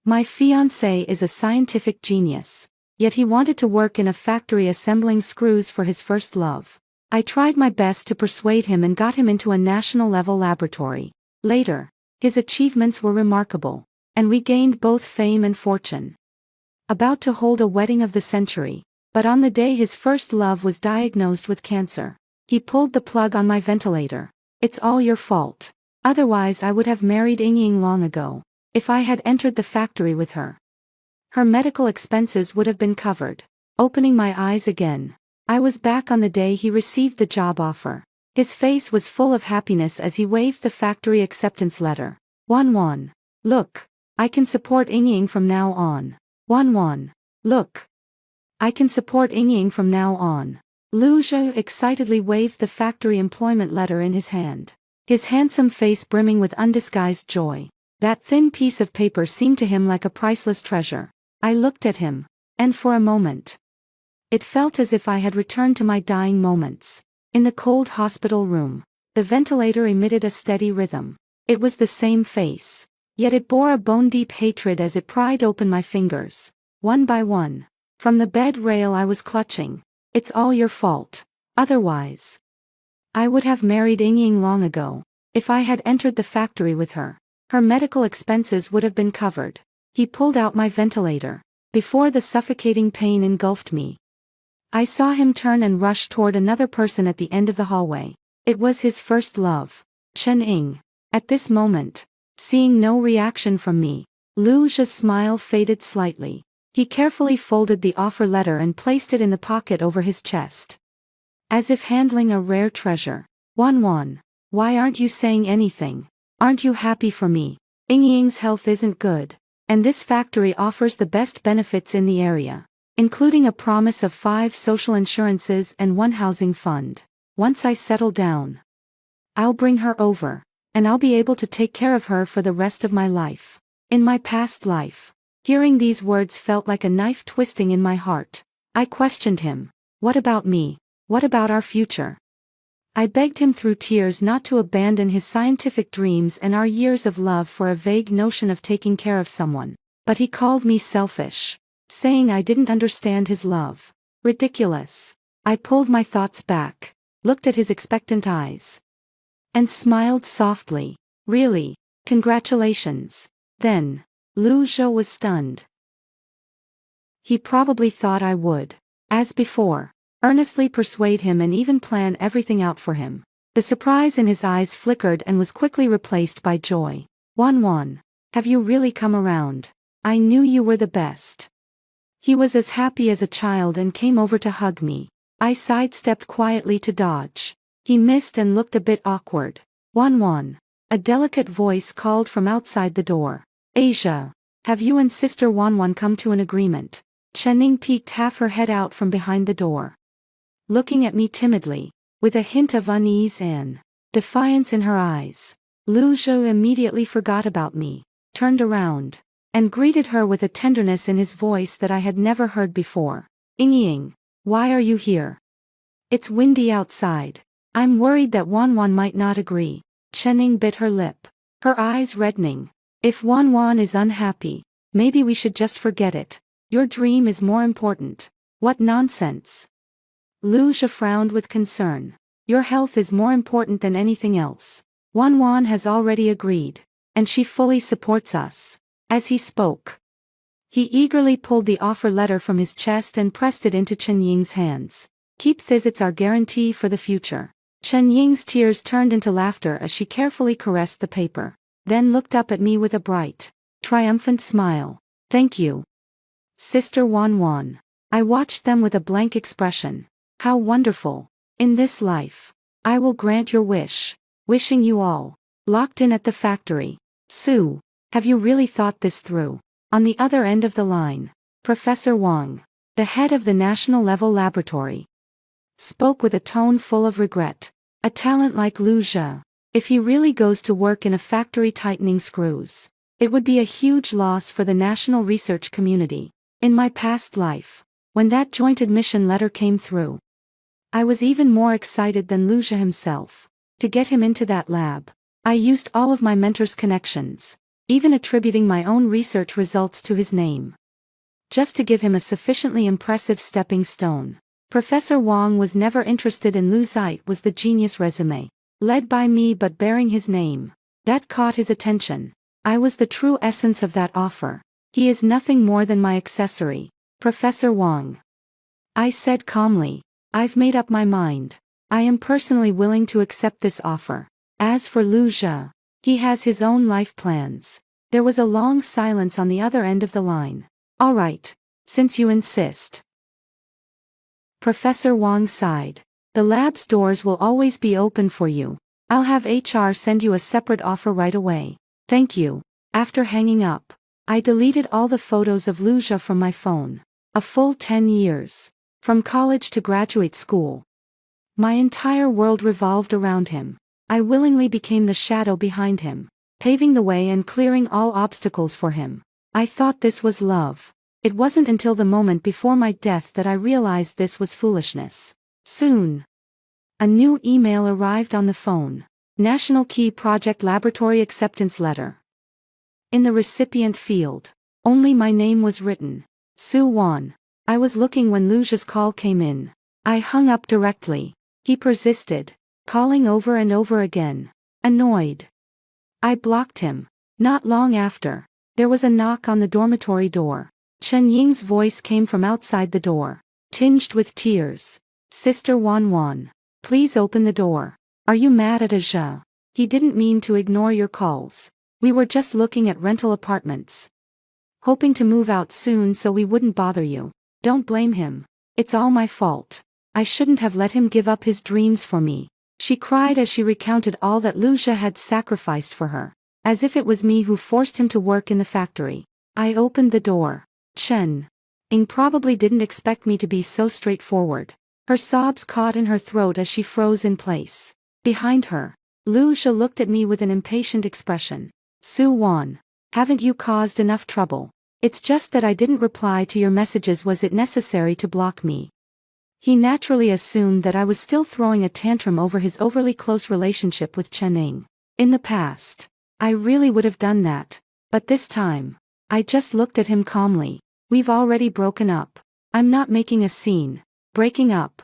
My fiancé is a scientific genius. Yet he wanted to work in a factory assembling screws for his first love. I tried my best to persuade him and got him into a national-level laboratory. Later, his achievements were remarkable, and we gained both fame and fortune. About to hold a wedding of the century, but on the day his first love was diagnosed with cancer, he pulled the plug on my ventilator. It's all your fault. Otherwise I would have married Ying long ago, if I had entered the factory with her. Her medical expenses would have been covered. Opening my eyes again, I was back on the day he received the job offer. His face was full of happiness as he waved the factory acceptance letter. Wan, look, I can support Ying from now on. Wan, look, I can support Ying from now on. Lu Zhe excitedly waved the factory employment letter in his hand, his handsome face brimming with undisguised joy. That thin piece of paper seemed to him like a priceless treasure. I looked at him, and for a moment, it felt as if I had returned to my dying moments. In the cold hospital room, the ventilator emitted a steady rhythm. It was the same face, yet it bore a bone-deep hatred as it pried open my fingers, one by one. From the bed rail I was clutching. It's all your fault. Otherwise, I would have married Ying long ago, if I had entered the factory with her. Her medical expenses would have been covered. He pulled out my ventilator. Before the suffocating pain engulfed me, I saw him turn and rush toward another person at the end of the hallway. It was his first love, Chen Ying. At this moment, seeing no reaction from me, Lu Zhe's smile faded slightly. He carefully folded the offer letter and placed it in the pocket over his chest, as if handling a rare treasure. Wan, why aren't you saying anything? Aren't you happy for me? Ying's health isn't good, and this factory offers the best benefits in the area, including a promise of 5 social insurances and 1 housing fund. Once I settle down, I'll bring her over, and I'll be able to take care of her for the rest of my life. In my past life, hearing these words felt like a knife twisting in my heart. I questioned him. What about me? What about our future? I begged him through tears not to abandon his scientific dreams and our years of love for a vague notion of taking care of someone. But he called me selfish, saying I didn't understand his love. Ridiculous. I pulled my thoughts back, looked at his expectant eyes, and smiled softly. Really? Congratulations. Then, Lu Zhe was stunned. He probably thought I would, as before, earnestly persuade him and even plan everything out for him. The surprise in his eyes flickered and was quickly replaced by joy. Wan, have you really come around? I knew you were the best. He was as happy as a child and came over to hug me. I sidestepped quietly to dodge. He missed and looked a bit awkward. Wan, a delicate voice called from outside the door. Asia, have you and Sister Wan come to an agreement? Chen Ying peeked half her head out from behind the door, looking at me timidly, with a hint of unease and defiance in her eyes. Lu Zhe immediately forgot about me, turned around, and greeted her with a tenderness in his voice that I had never heard before. Ying, why are you here? It's windy outside. I'm worried that Wan might not agree. Chen Ying bit her lip, her eyes reddening. If Wan is unhappy, maybe we should just forget it. Your dream is more important. What nonsense. Lu Zhe frowned with concern. Your health is more important than anything else. Wan has already agreed, and she fully supports us. As he spoke, he eagerly pulled the offer letter from his chest and pressed it into Chen Ying's hands. Keep this, it's our guarantee for the future. Chen Ying's tears turned into laughter as she carefully caressed the paper, then looked up at me with a bright, triumphant smile. Thank you, Sister Wan. I watched them with a blank expression. How wonderful. In this life, I will grant your wish. Wishing you all locked in at the factory. Sue, have you really thought this through? On the other end of the line, Professor Wang, the head of the national level laboratory, spoke with a tone full of regret. A talent like Lu Zhe, if he really goes to work in a factory tightening screws, it would be a huge loss for the national research community. In my past life, when that joint admission letter came through, I was even more excited than Lu Zhe himself. To get him into that lab, I used all of my mentor's connections. even attributing my own research results to his name, just to give him a sufficiently impressive stepping stone. Professor Wang was never interested in Lu Zite was the genius resume, led by me but bearing his name, that caught his attention. I was the true essence of that offer. He is nothing more than my accessory, Professor Wang. I said calmly. I've made up my mind. I am personally willing to accept this offer. As for Lu Zhe, he has his own life plans. There was a long silence on the other end of the line. All right, since you insist. Professor Wang sighed. The lab's doors will always be open for you. I'll have HR send you a separate offer right away. Thank you. After hanging up, I deleted all the photos of Lu Zhe from my phone. A full 10 years. From college to graduate school. My entire world revolved around him. I willingly became the shadow behind him, paving the way and clearing all obstacles for him. I thought this was love. It wasn't until the moment before my death that I realized this was foolishness. Soon, a new email arrived on the phone. National Key Project Laboratory Acceptance Letter. In the recipient field, only my name was written. Su Wan. I was looking when Lu Zhe's call came in. I hung up directly. He persisted, calling over and over again. Annoyed, I blocked him. Not long after, there was a knock on the dormitory door. Chen Ying's voice came from outside the door, tinged with tears. Sister Wan Wan, please open the door. Are you mad at Aja? He didn't mean to ignore your calls. We were just looking at rental apartments, hoping to move out soon so we wouldn't bother you. Don't blame him. It's all my fault. I shouldn't have let him give up his dreams for me. She cried as she recounted all that Lu Zhe had sacrificed for her, as if it was me who forced him to work in the factory. I opened the door. Chen Ying probably didn't expect me to be so straightforward. Her sobs caught in her throat as she froze in place. Behind her, Lu Zhe looked at me with an impatient expression. Su Wan, haven't you caused enough trouble? It's just that I didn't reply to your messages. Was it necessary to block me? He naturally assumed that I was still throwing a tantrum over his overly close relationship with Chen Ying. In the past, I really would have done that. But this time, I just looked at him calmly. We've already broken up. I'm not making a scene. Breaking up.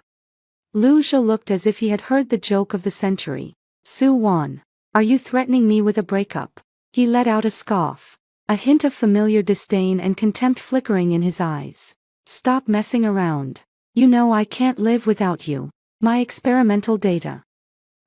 Lu Zhe looked as if he had heard the joke of the century. Su Wan, are you threatening me with a breakup? He let out a scoff, a hint of familiar disdain and contempt flickering in his eyes. Stop messing around. You know I can't live without you. My experimental data.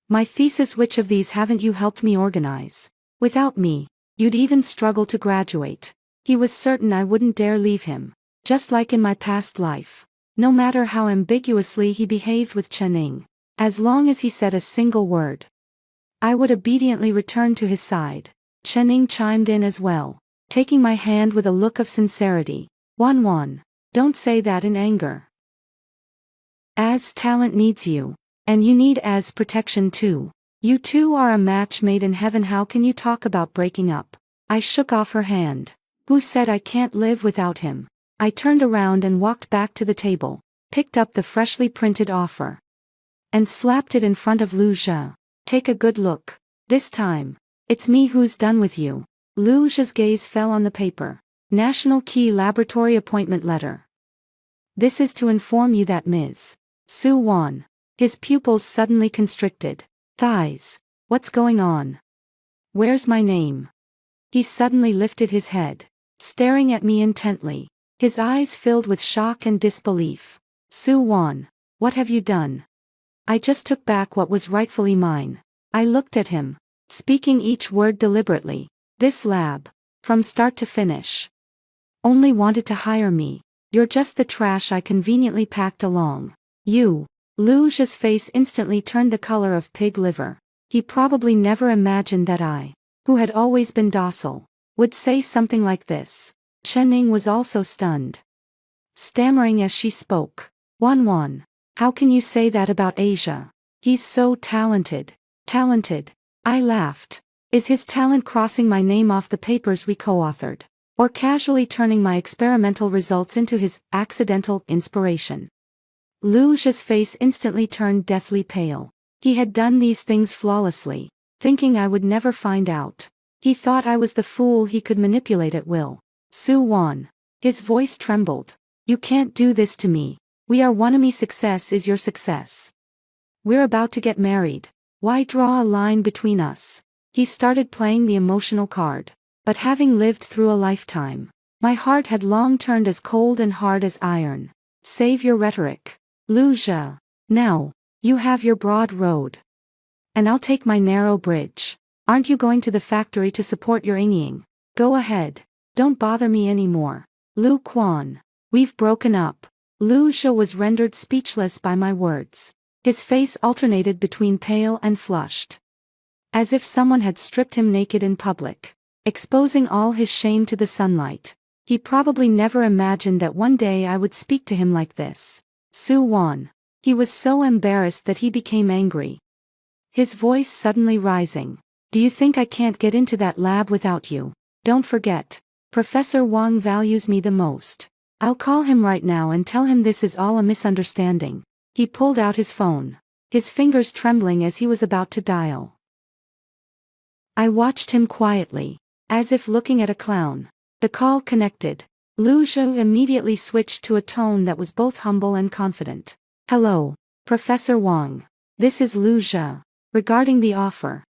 My thesis, which of these haven't you helped me organize? Without me, you'd even struggle to graduate. He was certain I wouldn't dare leave him, just like in my past life. No matter how ambiguously he behaved with Chen Ying, as long as he said a single word, I would obediently return to his side. Chen Ying chimed in as well, taking my hand with a look of sincerity. Wan Wan, don't say that in anger. As talent needs you, and you need as protection too. You two are a match made in heaven. How can you talk about breaking up? I shook off her hand. Who said I can't live without him? I turned around and walked back to the table, picked up the freshly printed offer, and slapped it in front of Lu Zhe. Take a good look. This time, it's me who's done with you. Lu Zhe's gaze fell on the paper. National Key Laboratory Appointment Letter. This is to inform you that Ms. Su Wan. His pupils suddenly constricted. Thighs. What's going on? Where's my name? He suddenly lifted his head, staring at me intently, his eyes filled with shock and disbelief. Su Wan, what have you done? I just took back what was rightfully mine. I looked at him, speaking each word deliberately. This lab, from start to finish, only wanted to hire me. You're just the trash I conveniently packed along. You. Lu Zhe's face instantly turned the color of pig liver. He probably never imagined that I, who had always been docile, would say something like this. Chen Ying was also stunned, stammering as she spoke. Wan Wan, how can you say that about Asia? He's so talented. Talented. I laughed. Is his talent crossing my name off the papers we co-authored, or casually turning my experimental results into his accidental inspiration? Lu Zhe's face instantly turned deathly pale. He had done these things flawlessly, thinking I would never find out. He thought I was the fool he could manipulate at will. Soo-won. His voice trembled. You can't do this to me. We are one-me success is your success. We're about to get married. Why draw a line between us? He started playing the emotional card. But having lived through a lifetime, my heart had long turned as cold and hard as iron. Save your rhetoric. Luja. Now, you have your broad road. And I'll take my narrow bridge. Aren't you going to the factory to support your Ying? Go ahead. Don't bother me anymore. Lu Quan. We've broken up. Lu Zhe was rendered speechless by my words. His face alternated between pale and flushed. As if someone had stripped him naked in public, exposing all his shame to the sunlight. He probably never imagined that one day I would speak to him like this. Soo-won. He was so embarrassed that he became angry. His voice suddenly rising. Do you think I can't get into that lab without you? Don't forget. Professor Wang values me the most. I'll call him right now and tell him this is all a misunderstanding. He pulled out his phone. His fingers trembling as he was about to dial. I watched him quietly, as if looking at a clown. The call connected. Lu Zhe immediately switched to a tone that was both humble and confident. Hello, Professor Wang. This is Lu Zhe. Regarding the offer.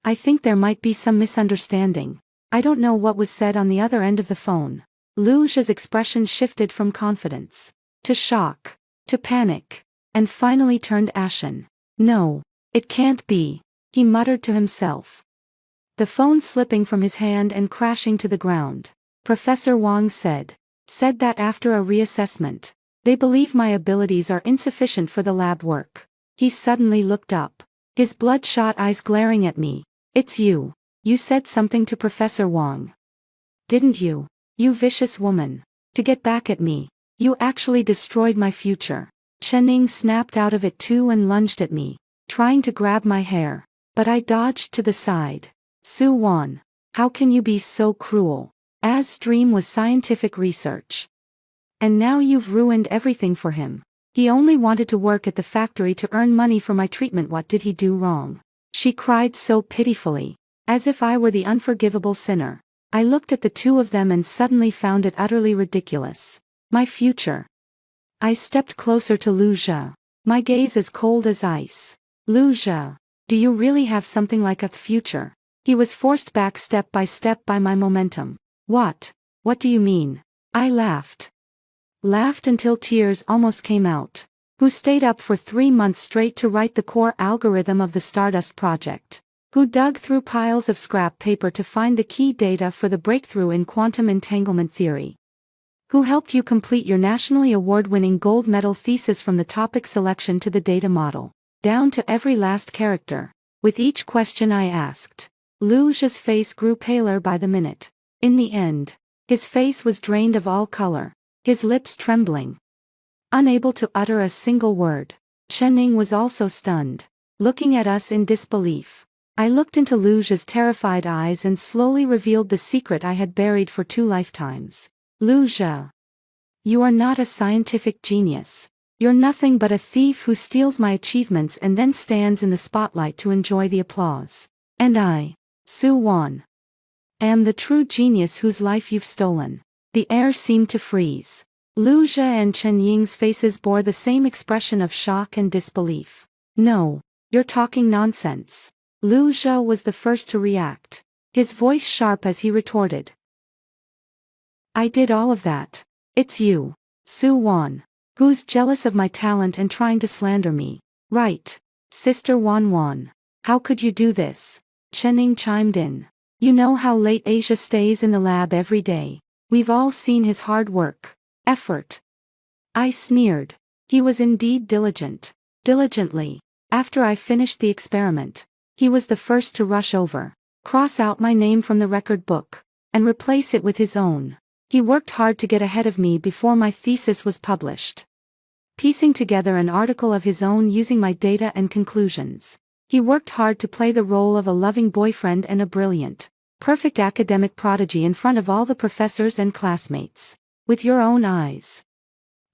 I think there might be some misunderstanding. I don't know what was said on the other end of the phone. Lu Zhe's expression shifted from confidence to shock, to panic, and finally turned ashen. No, it can't be, he muttered to himself. The phone slipping from his hand and crashing to the ground. Professor Wang said that after a reassessment, they believe my abilities are insufficient for the lab work. He suddenly looked up, his bloodshot eyes glaring at me. It's you. You said something to Professor Wang. Didn't you? You vicious woman. To get back at me. You actually destroyed my future. Chen-Ning snapped out of it too and lunged at me, trying to grab my hair. But I dodged to the side. Soo-won. How can you be so cruel? Az's dream was scientific research. And now you've ruined everything for him. He only wanted to work at the factory to earn money for my treatment. What did he do wrong? She cried so pitifully, as if I were the unforgivable sinner. I looked at the two of them and suddenly found it utterly ridiculous. My future. I stepped closer to Lu Zhe, my gaze as cold as ice. Lu Zhe, do you really have something like a future? He was forced back step by my momentum. What do you mean? I laughed. Laughed until tears almost came out. Who stayed up for 3 months straight to write the core algorithm of the Stardust project? Who dug through piles of scrap paper to find the key data for the breakthrough in quantum entanglement theory? Who helped you complete your nationally award-winning gold medal thesis from the topic selection to the data model, down to every last character? With each question I asked, Lu Zhe's face grew paler by the minute. In the end, his face was drained of all color, his lips trembling. Unable to utter a single word. Chen-Ning was also stunned, looking at us in disbelief. I looked into Lu Zhe's terrified eyes and slowly revealed the secret I had buried for 2 lifetimes. Lu Zhe. You are not a scientific genius. You're nothing but a thief who steals my achievements and then stands in the spotlight to enjoy the applause. And I, Soo-won, am the true genius whose life you've stolen. The air seemed to freeze. Lu Zhe and Chen Ying's faces bore the same expression of shock and disbelief. No, you're talking nonsense. Lu Zhe was the first to react, his voice sharp as he retorted. I did all of that. It's you, Soo-won, who's jealous of my talent and trying to slander me. Right, Sister Wan. How could you do this? Chen-Ning chimed in. You know how late Asia stays in the lab every day. We've all seen his hard work. Effort. I sneered. He was indeed diligent. Diligently. After I finished the experiment, he was the first to rush over, cross out my name from the record book, and replace it with his own. He worked hard to get ahead of me before my thesis was published, piecing together an article of his own using my data and conclusions. He worked hard to play the role of a loving boyfriend and a brilliant, perfect academic prodigy in front of all the professors and classmates. With your own eyes.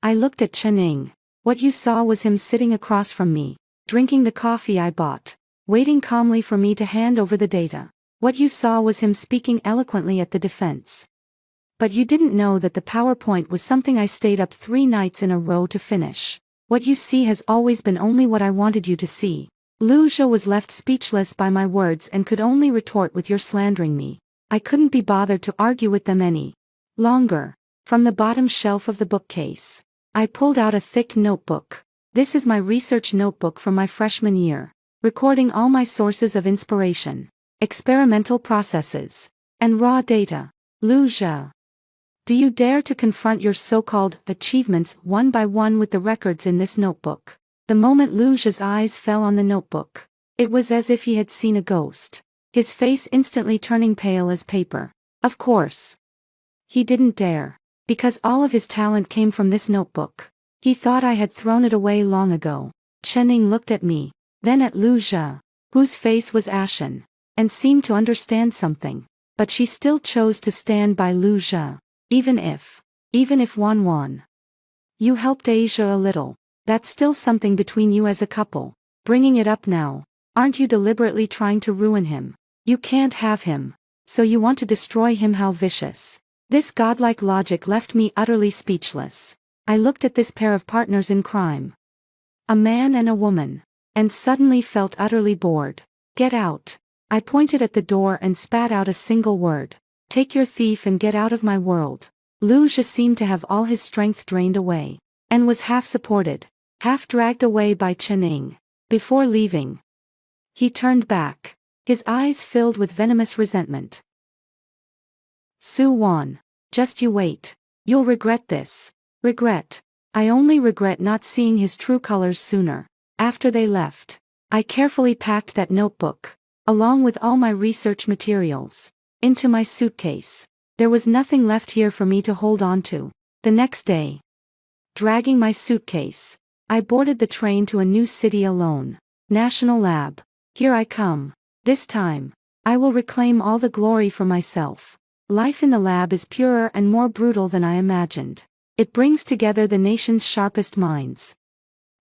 I looked at Chen-Ning. What you saw was him sitting across from me, drinking the coffee I bought, waiting calmly for me to hand over the data. What you saw was him speaking eloquently at the defense. But you didn't know that the PowerPoint was something I stayed up 3 nights in a row to finish. What you see has always been only what I wanted you to see. Liu Zhe was left speechless by my words and could only retort with "You're slandering me." I couldn't be bothered to argue with them any longer. From the bottom shelf of the bookcase, I pulled out a thick notebook. This is my research notebook from my freshman year, recording all my sources of inspiration, experimental processes, and raw data. Liu Zhe, do you dare to confront your so-called achievements one by one with the records in this notebook? The moment Liu Zhe's eyes fell on the notebook, it was as if he had seen a ghost, his face instantly turning pale as paper. Of course, he didn't dare, because all of his talent came from this notebook. He thought I had thrown it away long ago. Chening looked at me, then at Liu Zhe, whose face was ashen, and seemed to understand something, but she still chose to stand by Liu Zhe, even if Wan, you helped Asia a little. That's still something between you as a couple. Bringing it up now, aren't you deliberately trying to ruin him? You can't have him, so you want to destroy him? How vicious. This godlike logic left me utterly speechless. I looked at this pair of partners in crime, a man and a woman, and suddenly felt utterly bored. Get out. I pointed at the door and spat out a single word. Take your thief and get out of my world. Liu Zhe seemed to have all his strength drained away, and was half supported, half dragged away by Chening. Before leaving, he turned back, his eyes filled with venomous resentment. Su Wan, just you wait. You'll regret this. Regret. I only regret not seeing his true colors sooner. After they left, I carefully packed that notebook, along with all my research materials, into my suitcase. There was nothing left here for me to hold on to. The next day, dragging my suitcase, I boarded the train to a new city alone. National Lab. Here I come. This time, I will reclaim all the glory for myself. Life in the lab is purer and more brutal than I imagined. It brings together the nation's sharpest minds,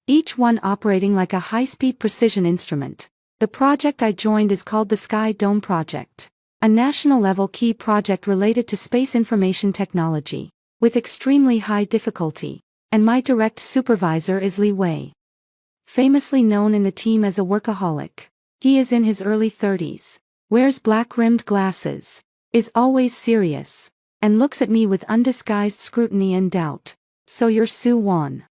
each one operating like a high-speed precision instrument. The project I joined is called the Sky Dome Project, a national-level key project related to space information technology, with extremely high difficulty. And my direct supervisor is Li Wei, famously known in the team as a workaholic. He is in his early 30s, wears black-rimmed glasses, is always serious, and looks at me with undisguised scrutiny and doubt. So you're Su Wan.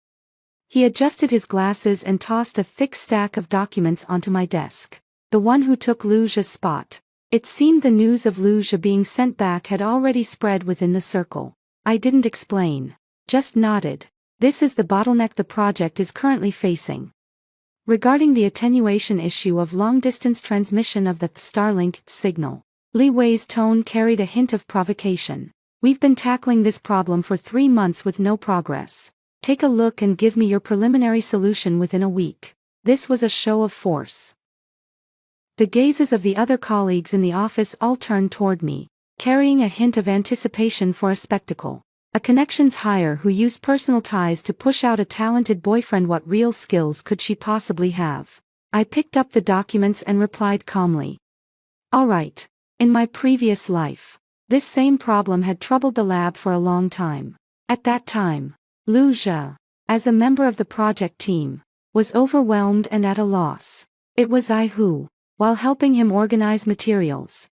He adjusted his glasses and tossed a thick stack of documents onto my desk. The one who took Liu Zhe's spot. It seemed the news of Liu Zhe being sent back had already spread within the circle. I didn't explain, just nodded. This is the bottleneck the project is currently facing. Regarding the attenuation issue of long-distance transmission of the Starlink signal, Li Wei's tone carried a hint of provocation. We've been tackling this problem for 3 months with no progress. Take a look and give me your preliminary solution within a week. This was a show of force. The gazes of the other colleagues in the office all turned toward me, carrying a hint of anticipation for a spectacle. A connections hire who used personal ties to push out a talented boyfriend. What real skills could she possibly have? I picked up the documents and replied calmly. All right. In my previous life, this same problem had troubled the lab for a long time. At that time, Liu Zhe, as a member of the project team, was overwhelmed and at a loss. It was I who, while helping him organize materials,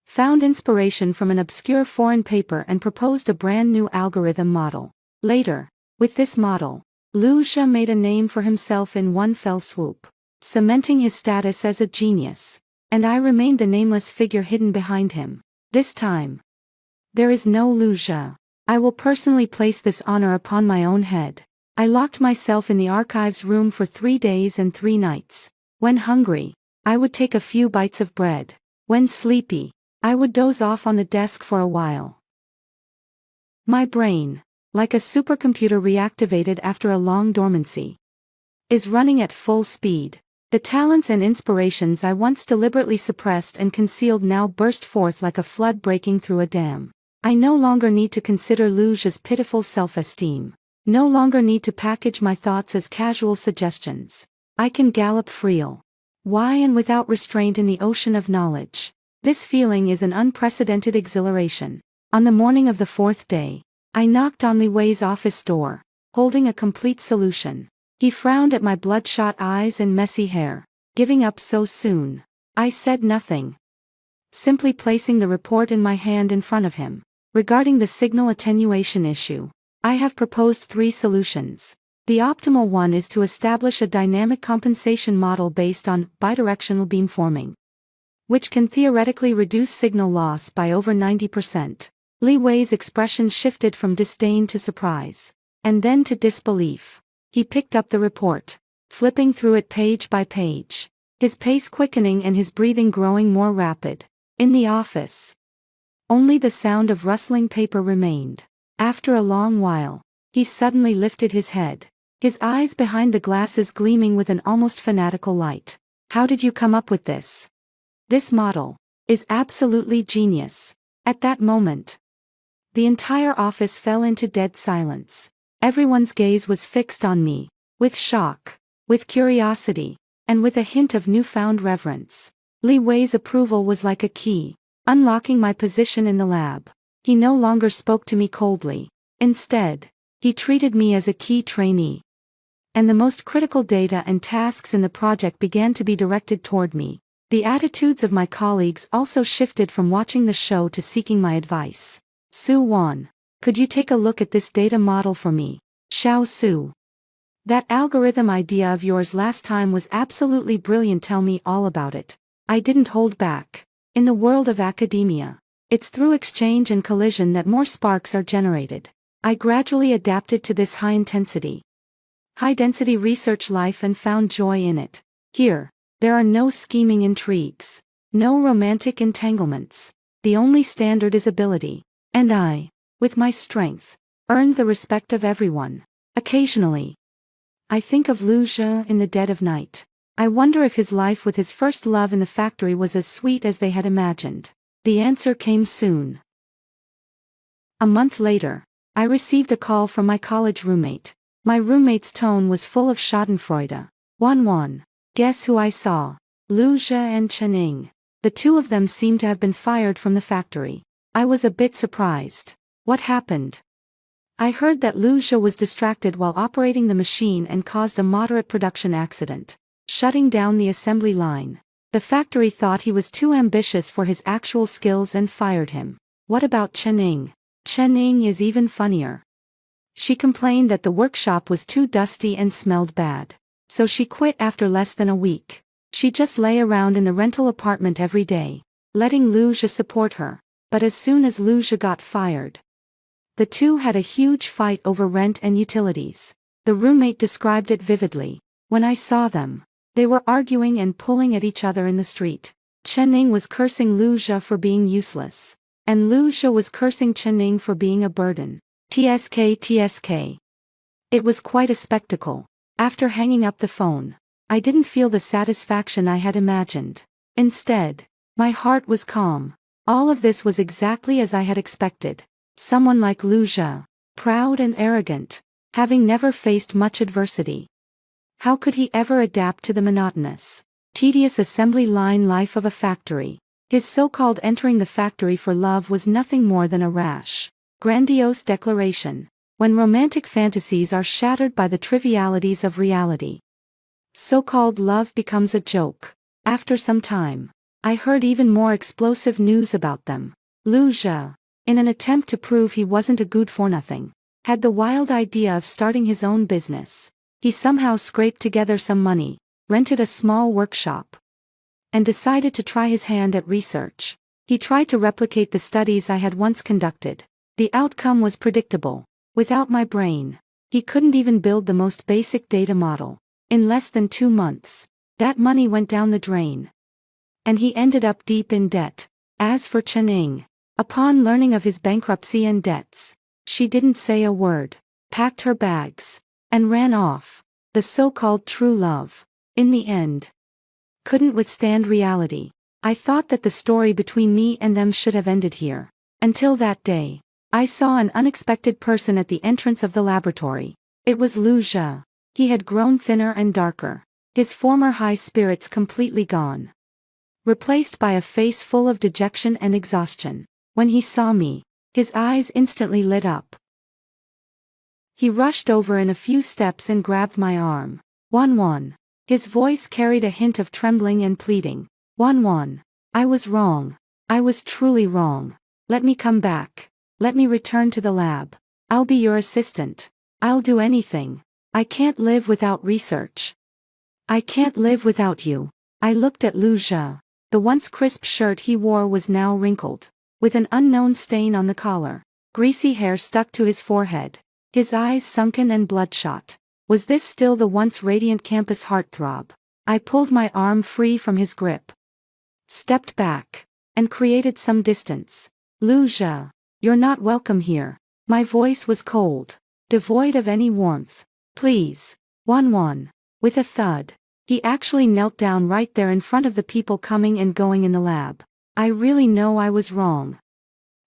found inspiration from an obscure foreign paper and proposed a brand new algorithm model. Later, with this model, Liu Zhe made a name for himself in one fell swoop, cementing his status as a genius, and I remained the nameless figure hidden behind him. This time, there is no Liu Zhe. I will personally place this honor upon my own head. I locked myself in the archives room for 3 days and 3 nights. When hungry, I would take a few bites of bread. When sleepy, I would doze off on the desk for a while. My brain, like a supercomputer reactivated after a long dormancy, is running at full speed. The talents and inspirations I once deliberately suppressed and concealed now burst forth like a flood breaking through a dam. I no longer need to consider Liu Zhe's pitiful self-esteem. No longer need to package my thoughts as casual suggestions. I can gallop free, why and without restraint in the ocean of knowledge. This feeling is an unprecedented exhilaration. On the morning of the fourth day, I knocked on Li Wei's office door, holding a complete solution. He frowned at my bloodshot eyes and messy hair. Giving up so soon? I said nothing, simply placing the report in my hand in front of him. Regarding the signal attenuation issue, I have proposed 3 solutions. The optimal one is to establish a dynamic compensation model based on bidirectional beamforming, which can theoretically reduce signal loss by over 90%. Li Wei's expression shifted from disdain to surprise, and then to disbelief. He picked up the report, flipping through it page by page, his pace quickening and his breathing growing more rapid. In the office, only the sound of rustling paper remained. After a long while, he suddenly lifted his head, his eyes behind the glasses gleaming with an almost fanatical light. How did you come up with this? This model is absolutely genius. At that moment, the entire office fell into dead silence. Everyone's gaze was fixed on me, with shock, with curiosity, and with a hint of newfound reverence. Li Wei's approval was like a key, unlocking my position in the lab. He no longer spoke to me coldly. Instead, he treated me as a key trainee. And the most critical data and tasks in the project began to be directed toward me. The attitudes of my colleagues also shifted from watching the show to seeking my advice. Su Wan, could you take a look at this data model for me? Xiao Su. That algorithm idea of yours last time was absolutely brilliant, tell me all about it. I didn't hold back. In the world of academia, it's through exchange and collision that more sparks are generated. I gradually adapted to this high-density research life and found joy in it. Here, there are no scheming intrigues, no romantic entanglements. The only standard is ability. And I, with my strength, earned the respect of everyone. Occasionally, I think of Lu Zhe in the dead of night. I wonder if his life with his first love in the factory was as sweet as they had imagined. The answer came soon. A month later, I received a call from my college roommate. My roommate's tone was full of schadenfreude. Wan, guess who I saw? Lu Zhe and Chening. The 2 of them seemed to have been fired from the factory. I was a bit surprised. What happened? I heard that Lu Zhe was distracted while operating the machine and caused a moderate production accident, shutting down the assembly line. The factory thought he was too ambitious for his actual skills and fired him. What about Chening? Chening is even funnier. She complained that the workshop was too dusty and smelled bad. So she quit after less than a week. She just lay around in the rental apartment every day, letting Lu Zhe support her. But as soon as Lu Zhe got fired, the 2 had a huge fight over rent and utilities. The roommate described it vividly. When I saw them, they were arguing and pulling at each other in the street. Chening was cursing Lu Zhe for being useless, and Lu Zhe was cursing Chening for being a burden. TSK. It was quite a spectacle. After hanging up the phone, I didn't feel the satisfaction I had imagined. Instead, my heart was calm. All of this was exactly as I had expected. Someone like Lu Zhe, proud and arrogant, having never faced much adversity. How could he ever adapt to the monotonous, tedious assembly line life of a factory? His so-called entering the factory for love was nothing more than a rash, grandiose declaration, when romantic fantasies are shattered by the trivialities of reality. So-called love becomes a joke. After some time, I heard even more explosive news about them. Lu Zhe, in an attempt to prove he wasn't a good-for-nothing, had the wild idea of starting his own business. He somehow scraped together some money, rented a small workshop, and decided to try his hand at research. He tried to replicate the studies I had once conducted. The outcome was predictable. Without my brain, he couldn't even build the most basic data model. In less than 2 months, that money went down the drain, and he ended up deep in debt. As for Chening, upon learning of his bankruptcy and debts, she didn't say a word, packed her bags, and ran off. The so-called true love, in the end, couldn't withstand reality. I thought that the story between me and them should have ended here. Until that day, I saw an unexpected person at the entrance of the laboratory. It was Lu Zhe. He had grown thinner and darker, his former high spirits completely gone. replaced by a face full of dejection and exhaustion. When he saw me, his eyes instantly lit up. He rushed over in a few steps and grabbed my arm. Wan. His voice carried a hint of trembling and pleading. Wan. I was wrong. I was truly wrong. Let me come back. Let me return to the lab. I'll be your assistant. I'll do anything. I can't live without research. I can't live without you. I looked at Liu Jia. The once crisp shirt he wore was now wrinkled, with an unknown stain on the collar. Greasy hair stuck to his forehead. His eyes sunken and bloodshot. Was this still the once radiant campus heartthrob? I pulled my arm free from his grip, stepped back, and created some distance. Liu Jia, you're not welcome here. My voice was cold, devoid of any warmth. Please. Wan. With a thud, he actually knelt down right there in front of the people coming and going in the lab. I really know I was wrong.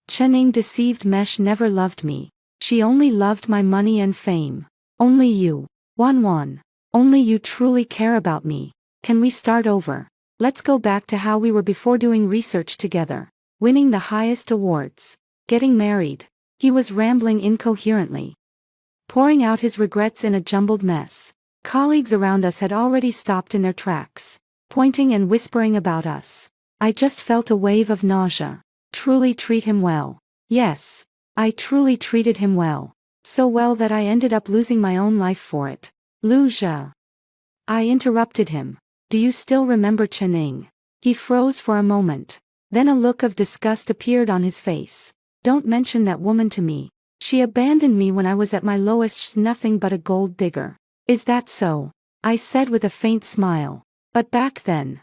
Chenning deceived Mesh never loved me. She only loved my money and fame. Only you. Wan. Only you truly care about me. Can we start over? Let's go back to how we were before doing research together. Winning the highest awards. Getting married. He was rambling incoherently, pouring out his regrets in a jumbled mess. Colleagues around us had already stopped in their tracks, pointing and whispering about us. I just felt a wave of nausea. Truly treat him well. Yes, I truly treated him well. So well that I ended up losing my own life for it. Liu Jia. I interrupted him. Do you still remember Chenning? He froze for a moment. Then a look of disgust appeared on his face. Don't mention that woman to me. She abandoned me when I was at my lowest, nothing but a gold digger. Is that so? I said with a faint smile. But back then,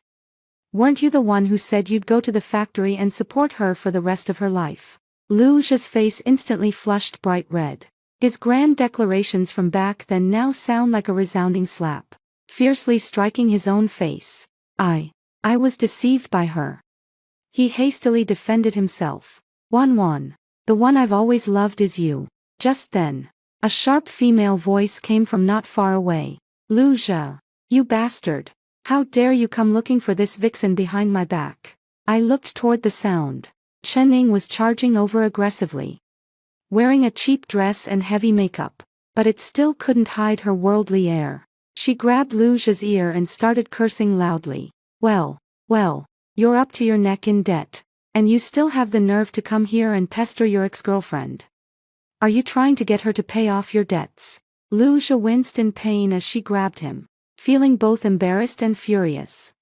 weren't you the one who said you'd go to the factory and support her for the rest of her life? Liu Jia's face instantly flushed bright red. His grand declarations from back then now sound like a resounding slap, fiercely striking his own face. I was deceived by her. He hastily defended himself. Wan. The one I've always loved is you. Just then, a sharp female voice came from not far away. Liu Jia. You bastard. How dare you come looking for this vixen behind my back? I looked toward the sound. Chenning was charging over aggressively, wearing a cheap dress and heavy makeup, but it still couldn't hide her worldly air. She grabbed Liu Jia's ear and started cursing loudly. Well, you're up to your neck in debt. And you still have the nerve to come here and pester your ex-girlfriend. Are you trying to get her to pay off your debts? Liu Jia winced in pain as she grabbed him, feeling both embarrassed and furious.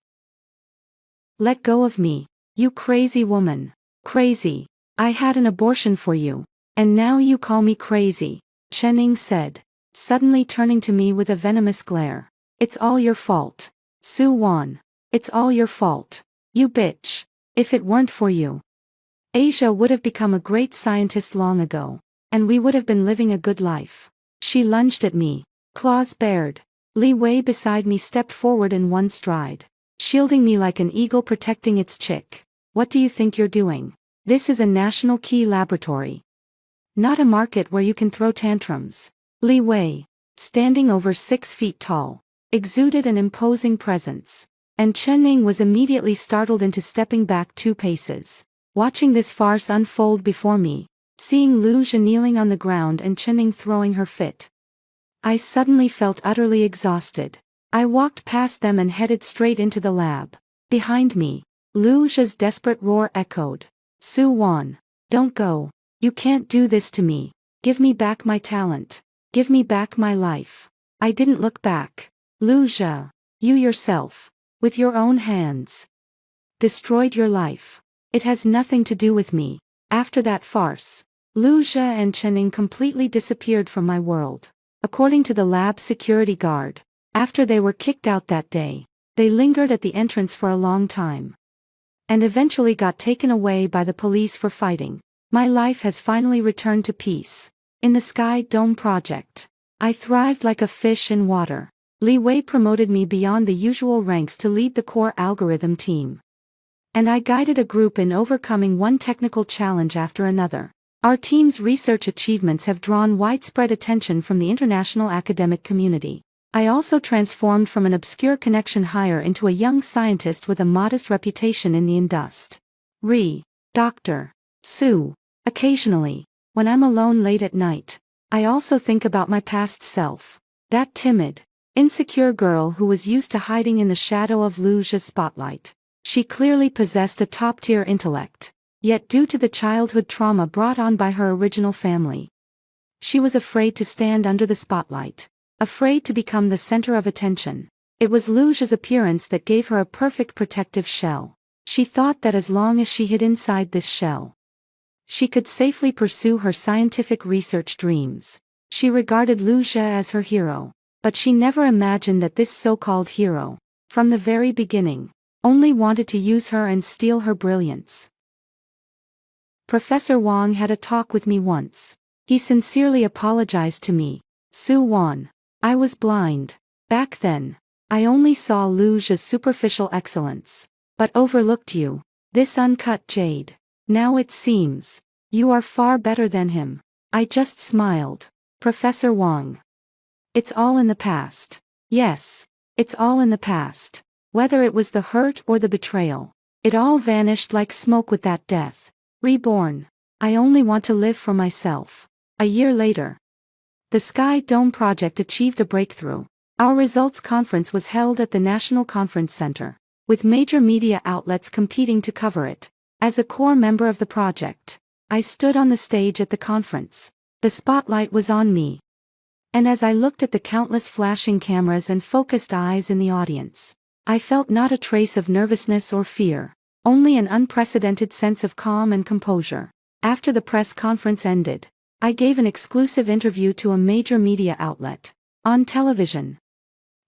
Let go of me, you crazy woman. Crazy. I had an abortion for you. And now you call me crazy, Chenning said, suddenly turning to me with a venomous glare. It's all your fault. Su Wan. It's all your fault. You bitch. If it weren't for you, Asia would have become a great scientist long ago, and we would have been living a good life. She lunged at me, claws bared. Li Wei beside me stepped forward in one stride, shielding me like an eagle protecting its chick. What do you think you're doing? This is a national key laboratory, not a market where you can throw tantrums. Li Wei, standing over 6 feet tall, exuded an imposing presence. And Chenning was immediately startled into stepping back 2 paces. Watching this farce unfold before me, seeing Liu Jia kneeling on the ground and Chenning throwing her fit, I suddenly felt utterly exhausted. I walked past them and headed straight into the lab. Behind me, Liu Jia's desperate roar echoed. Su Wan, don't go. You can't do this to me. Give me back my talent. Give me back my life. I didn't look back. Liu Jia, you yourself, with your own hands, destroyed your life. It has nothing to do with me. After that farce, Liu Jia and Chenning completely disappeared from my world. According to the lab security guard, after they were kicked out that day, they lingered at the entrance for a long time, and eventually got taken away by the police for fighting. My life has finally returned to peace. In the Sky Dome project, I thrived like a fish in water. Li Wei promoted me beyond the usual ranks to lead the core algorithm team, and I guided a group in overcoming one technical challenge after another. Our team's research achievements have drawn widespread attention from the international academic community. I also transformed from an obscure connection hire into a young scientist with a modest reputation in the industry. Dr. Sue. Occasionally, when I'm alone late at night, I also think about my past self. That timid, insecure girl who was used to hiding in the shadow of Luja's spotlight. She clearly possessed a top-tier intellect, yet due to the childhood trauma brought on by her original family, she was afraid to stand under the spotlight, afraid to become the center of attention. It was Luja's appearance that gave her a perfect protective shell. She thought that as long as she hid inside this shell, she could safely pursue her scientific research dreams. She regarded Luja as her hero, but she never imagined that this so-called hero, from the very beginning, only wanted to use her and steal her brilliance. Professor Wang had a talk with me once. He sincerely apologized to me. Sue Wan. I was blind. Back then, I only saw Luja's superficial excellence, but overlooked you. This uncut jade. Now it seems, you are far better than him. I just smiled. Professor Wang. It's all in the past. Yes, it's all in the past. Whether it was the hurt or the betrayal, it all vanished like smoke with that death. Reborn. I only want to live for myself. A year later, the Sky Dome project achieved a breakthrough. Our results conference was held at the National Conference Center, with major media outlets competing to cover it. As a core member of the project, I stood on the stage at the conference. The spotlight was on me. And as I looked at the countless flashing cameras and focused eyes in the audience, I felt not a trace of nervousness or fear, only an unprecedented sense of calm and composure. After the press conference ended, I gave an exclusive interview to a major media outlet. On television,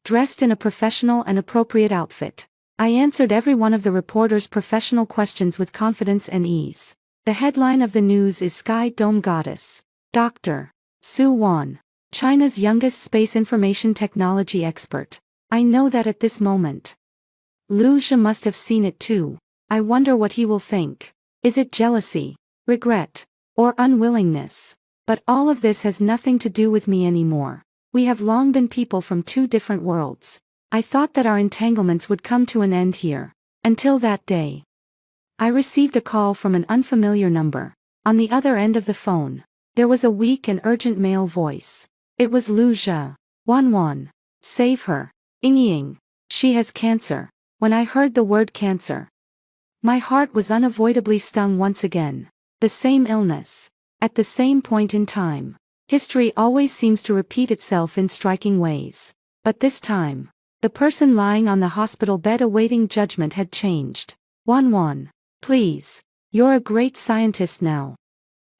dressed in a professional and appropriate outfit, I answered every one of the reporter's professional questions with confidence and ease. The headline of the news is Sky Dome Goddess. Dr. Sue Wan, China's youngest space information technology expert. I know that at this moment, Luja must have seen it too. I wonder what he will think. Is it jealousy, regret, or unwillingness? But all of this has nothing to do with me anymore. We have long been people from two different worlds. I thought that our entanglements would come to an end here. Until that day, I received a call from an unfamiliar number. On the other end of the phone, there was a weak and urgent male voice. It was Luja. Wan. Save her. Ying. She has cancer. When I heard the word cancer, my heart was unavoidably stung once again. The same illness. At the same point in time. History always seems to repeat itself in striking ways. But this time, the person lying on the hospital bed awaiting judgment had changed. Wan. Please. You're a great scientist now.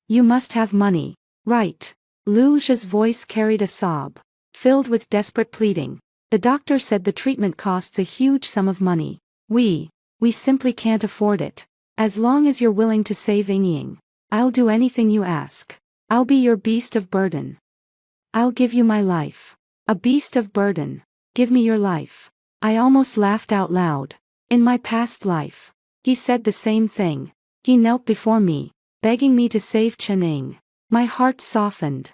You must have money, right? Luja's voice carried a sob, filled with desperate pleading. The doctor said the treatment costs a huge sum of money. We simply can't afford it. As long as you're willing to save Ying, I'll do anything you ask. I'll be your beast of burden. I'll give you my life. A beast of burden. Give me your life. I almost laughed out loud. In my past life, he said the same thing. He knelt before me, begging me to save Chening. My heart softened.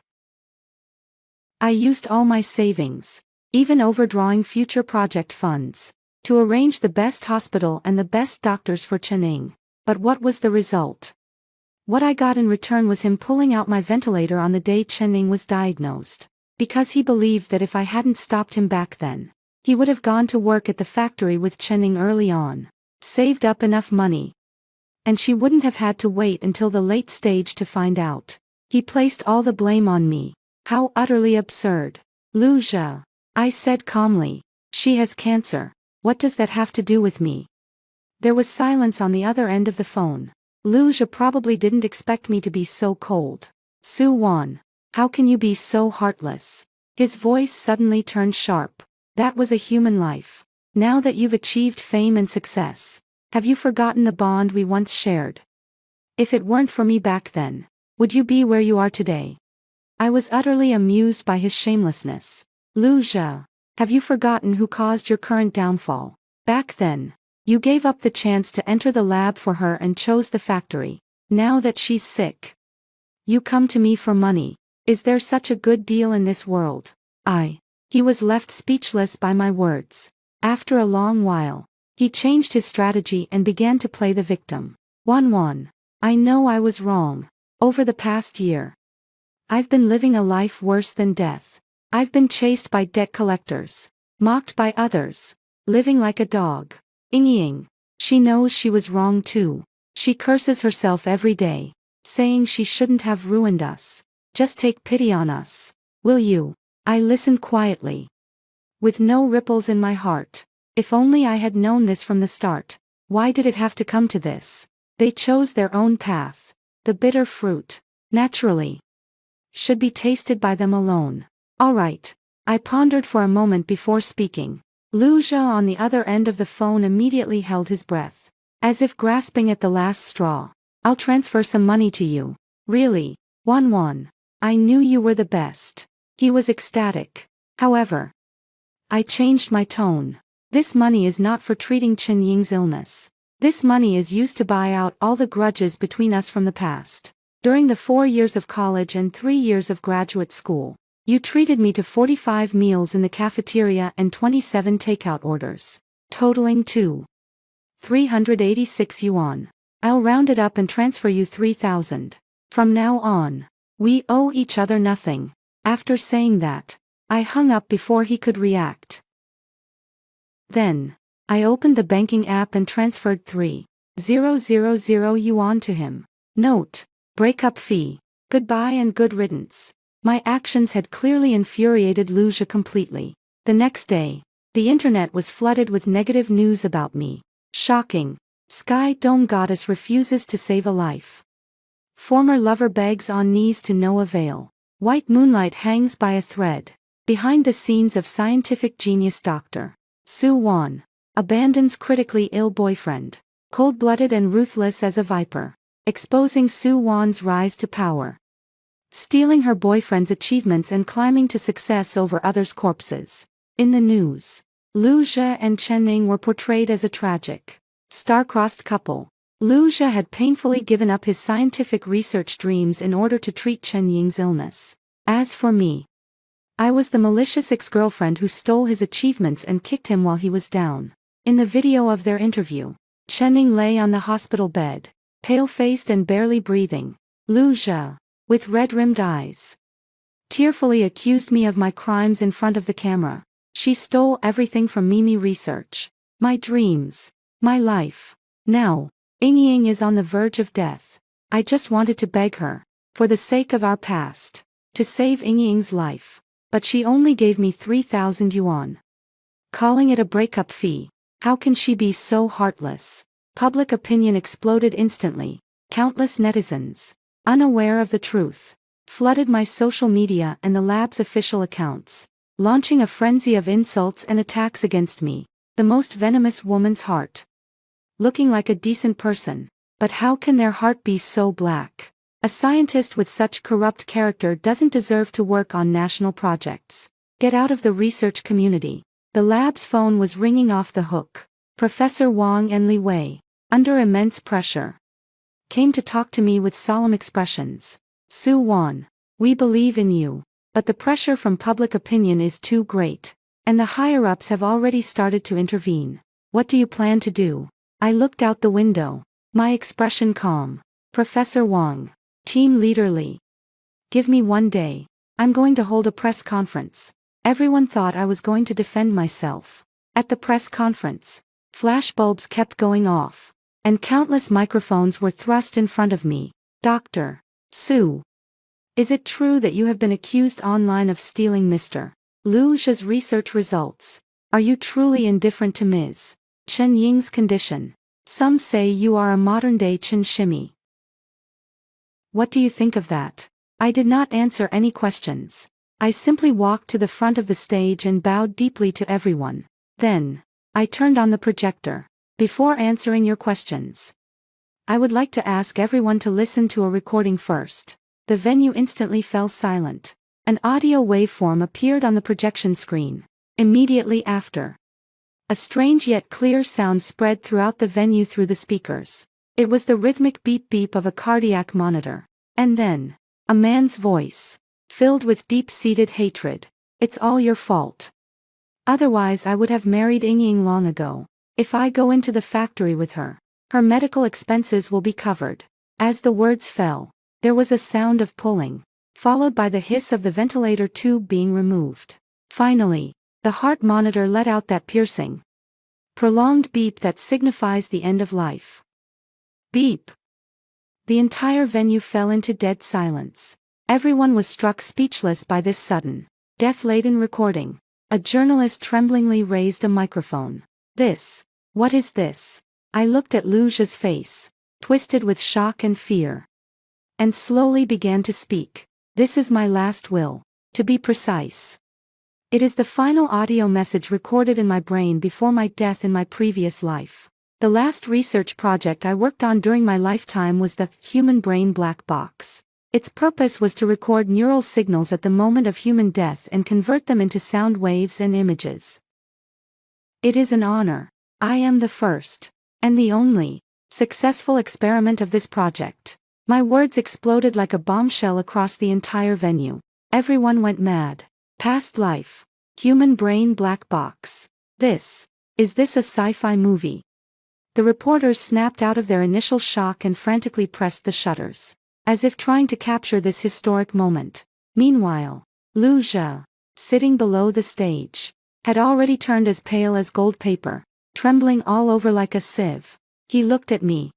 I used all my savings, even overdrawing future project funds, to arrange the best hospital and the best doctors for Chening. But what was the result? What I got in return was him pulling out my ventilator on the day Chening was diagnosed, because he believed that if I hadn't stopped him back then, he would have gone to work at the factory with Chening early on, saved up enough money, and she wouldn't have had to wait until the late stage to find out. He placed all the blame on me. How utterly absurd. Luja, I said calmly. She has cancer. What does that have to do with me? There was silence on the other end of the phone. Luja probably didn't expect me to be so cold. Sue Wan, how can you be so heartless? His voice suddenly turned sharp. That was a human life. Now that you've achieved fame and success, have you forgotten the bond we once shared? If it weren't for me back then, would you be where you are today? I was utterly amused by his shamelessness. Luja, have you forgotten who caused your current downfall? Back then, you gave up the chance to enter the lab for her and chose the factory. Now that she's sick, you come to me for money. Is there such a good deal in this world? He was left speechless by my words. After a long while, he changed his strategy and began to play the victim. 1-1. I know I was wrong. Over the past year, I've been living a life worse than death. I've been chased by debt collectors, mocked by others, living like a dog. Ying. She knows she was wrong too. She curses herself every day, saying she shouldn't have ruined us. Just take pity on us, will you? I listened quietly, with no ripples in my heart. If only I had known this from the start. Why did it have to come to this? They chose their own path. The bitter fruit, naturally, should be tasted by them alone. All right. I pondered for a moment before speaking. Lu Jia on the other end of the phone immediately held his breath, as if grasping at the last straw. I'll transfer some money to you. Really? 1-1. I knew you were the best. He was ecstatic. However, I changed my tone. This money is not for treating Chen Ying's illness. This money is used to buy out all the grudges between us from the past. During the 4 years of college and 3 years of graduate school, you treated me to 45 meals in the cafeteria and 27 takeout orders, totaling to 386 yuan. I'll round it up and transfer you 3,000. From now on, we owe each other nothing. After saying that, I hung up before he could react. Then, I opened the banking app and transferred 3,000 yuan to him. Note: breakup fee. Goodbye and good riddance. My actions had clearly infuriated Lu Jia completely. The next day, the internet was flooded with negative news about me. Shocking. Sky Dome Goddess refuses to save a life. Former lover begs on knees to no avail. White moonlight hangs by a thread. Behind the scenes of scientific genius Dr. Su Wan abandons critically ill boyfriend. Cold-blooded and ruthless as a viper. Exposing Su Wan's rise to power. Stealing her boyfriend's achievements and climbing to success over others' corpses. In the news, Lu Jia and Chen Ying were portrayed as a tragic, star-crossed couple. Lu Jia had painfully given up his scientific research dreams in order to treat Chen Ying's illness. As for me, I was the malicious ex-girlfriend who stole his achievements and kicked him while he was down. In the video of their interview, Chen Ying lay on the hospital bed, pale-faced and barely breathing. Lu Jia, with red-rimmed eyes, tearfully accused me of my crimes in front of the camera. She stole everything from me research, my dreams, my life. Now, Ying is on the verge of death. I just wanted to beg her, for the sake of our past, to save Ying's life. But she only gave me 3,000 yuan. Calling it a breakup fee. How can she be so heartless? Public opinion exploded instantly. Countless netizens, unaware of the truth, flooded my social media and the lab's official accounts, launching a frenzy of insults and attacks against me, the most venomous woman's heart. Looking like a decent person, but how can their heart be so black? A scientist with such corrupt character doesn't deserve to work on national projects. Get out of the research community. The lab's phone was ringing off the hook. Professor Wang and Li Wei, under immense pressure, came to talk to me with solemn expressions. Su Wan, we believe in you, but the pressure from public opinion is too great, and the higher-ups have already started to intervene. What do you plan to do? I looked out the window, my expression calm. Professor Wang, Team Leader Li, give me 1 day. I'm going to hold a press conference. Everyone thought I was going to defend myself. At the press conference, flashbulbs kept going off, and countless microphones were thrust in front of me. Dr. Su, is it true that you have been accused online of stealing Mr. Lu Jia's research results? Are you truly indifferent to Ms. Chen Ying's condition? Some say you are a modern-day Chen Shimi. What do you think of that? I did not answer any questions. I simply walked to the front of the stage and bowed deeply to everyone. Then, I turned on the projector. Before answering your questions, I would like to ask everyone to listen to a recording first. The venue instantly fell silent. An audio waveform appeared on the projection screen. Immediately after, a strange yet clear sound spread throughout the venue through the speakers. It was the rhythmic beep-beep of a cardiac monitor. And then, a man's voice, filled with deep-seated hatred, It's all your fault. Otherwise I would have married Ying long ago. If I go into the factory with her, her medical expenses will be covered. As the words fell, there was a sound of pulling, followed by the hiss of the ventilator tube being removed. Finally, the heart monitor let out that piercing, prolonged beep that signifies the end of life. Beep. The entire venue fell into dead silence. Everyone was struck speechless by this sudden, death-laden recording. A journalist tremblingly raised a microphone. What is this? I looked at Luja's face, twisted with shock and fear, and slowly began to speak. This is my last will, to be precise. It is the final audio message recorded in my brain before my death in my previous life. The last research project I worked on during my lifetime was the human brain black box. Its purpose was to record neural signals at the moment of human death and convert them into sound waves and images. It is an honor. I am the first, and the only, successful experiment of this project. My words exploded like a bombshell across the entire venue. Everyone went mad. Past life. Human brain black box. Is this a sci-fi movie? The reporters snapped out of their initial shock and frantically pressed the shutters, as if trying to capture this historic moment. Meanwhile, Luja, sitting below the stage, had already turned as pale as gold paper, trembling all over like a sieve. He looked at me.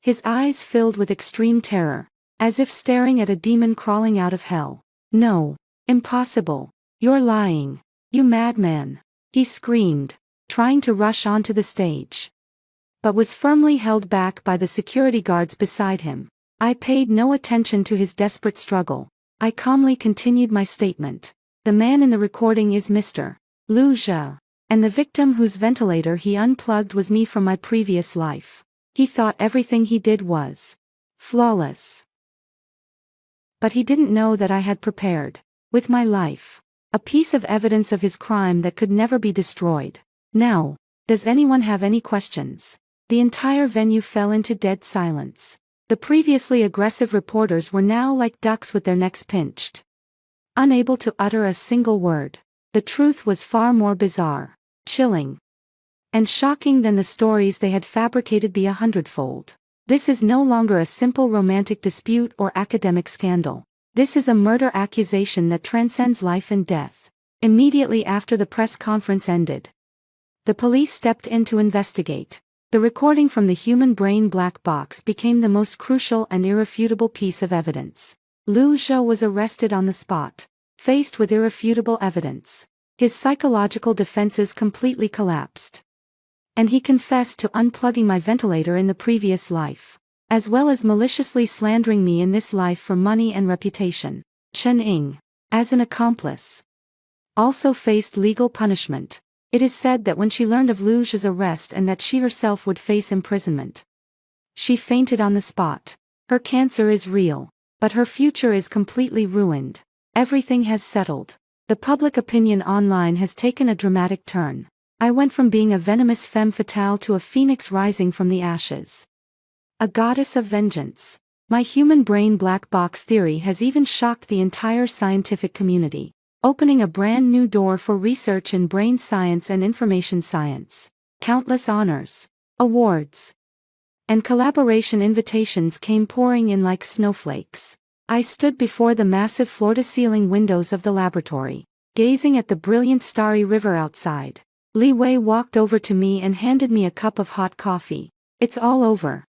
His eyes filled with extreme terror, as if staring at a demon crawling out of hell. No, impossible. You're lying. You madman. He screamed, trying to rush onto the stage, but was firmly held back by the security guards beside him. I paid no attention to his desperate struggle. I calmly continued my statement. The man in the recording is Mr. Luja, and the victim whose ventilator he unplugged was me from my previous life. He thought everything he did was flawless. But he didn't know that I had prepared, with my life, a piece of evidence of his crime that could never be destroyed. Now, does anyone have any questions? The entire venue fell into dead silence. The previously aggressive reporters were now like ducks with their necks pinched, unable to utter a single word. The truth was far more bizarre, chilling, and shocking than the stories they had fabricated be 100-fold. This is no longer a simple romantic dispute or academic scandal. This is a murder accusation that transcends life and death. Immediately after the press conference ended, the police stepped in to investigate. The recording from the human brain black box became the most crucial and irrefutable piece of evidence. Luja was arrested on the spot. Faced with irrefutable evidence, his psychological defenses completely collapsed, and he confessed to unplugging my ventilator in the previous life, as well as maliciously slandering me in this life for money and reputation. Chen Ying, as an accomplice, also faced legal punishment. It is said that when she learned of Luja's arrest and that she herself would face imprisonment, she fainted on the spot. Her cancer is real, but her future is completely ruined. Everything has settled. The public opinion online has taken a dramatic turn. I went from being a venomous femme fatale to a phoenix rising from the ashes, a goddess of vengeance. My human brain black box theory has even shocked the entire scientific community, opening a brand new door for research in brain science and information science. Countless honors, awards, and collaboration invitations came pouring in like snowflakes. I stood before the massive floor-to-ceiling windows of the laboratory, gazing at the brilliant starry river outside. Li Wei walked over to me and handed me a cup of hot coffee. It's all over,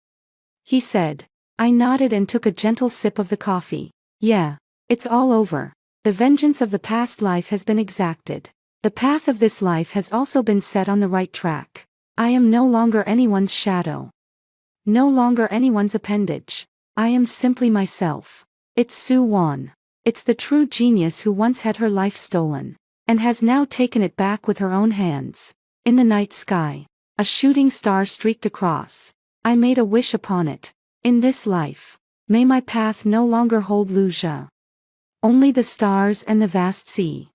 he said. I nodded and took a gentle sip of the coffee. Yeah, it's all over. The vengeance of the past life has been exacted. The path of this life has also been set on the right track. I am no longer anyone's shadow, no longer anyone's appendage. I am simply myself. It's Su Wan. It's the true genius who once had her life stolen, and has now taken it back with her own hands. In the night sky, a shooting star streaked across. I made a wish upon it. In this life, may my path no longer hold Luja, only the stars and the vast sea.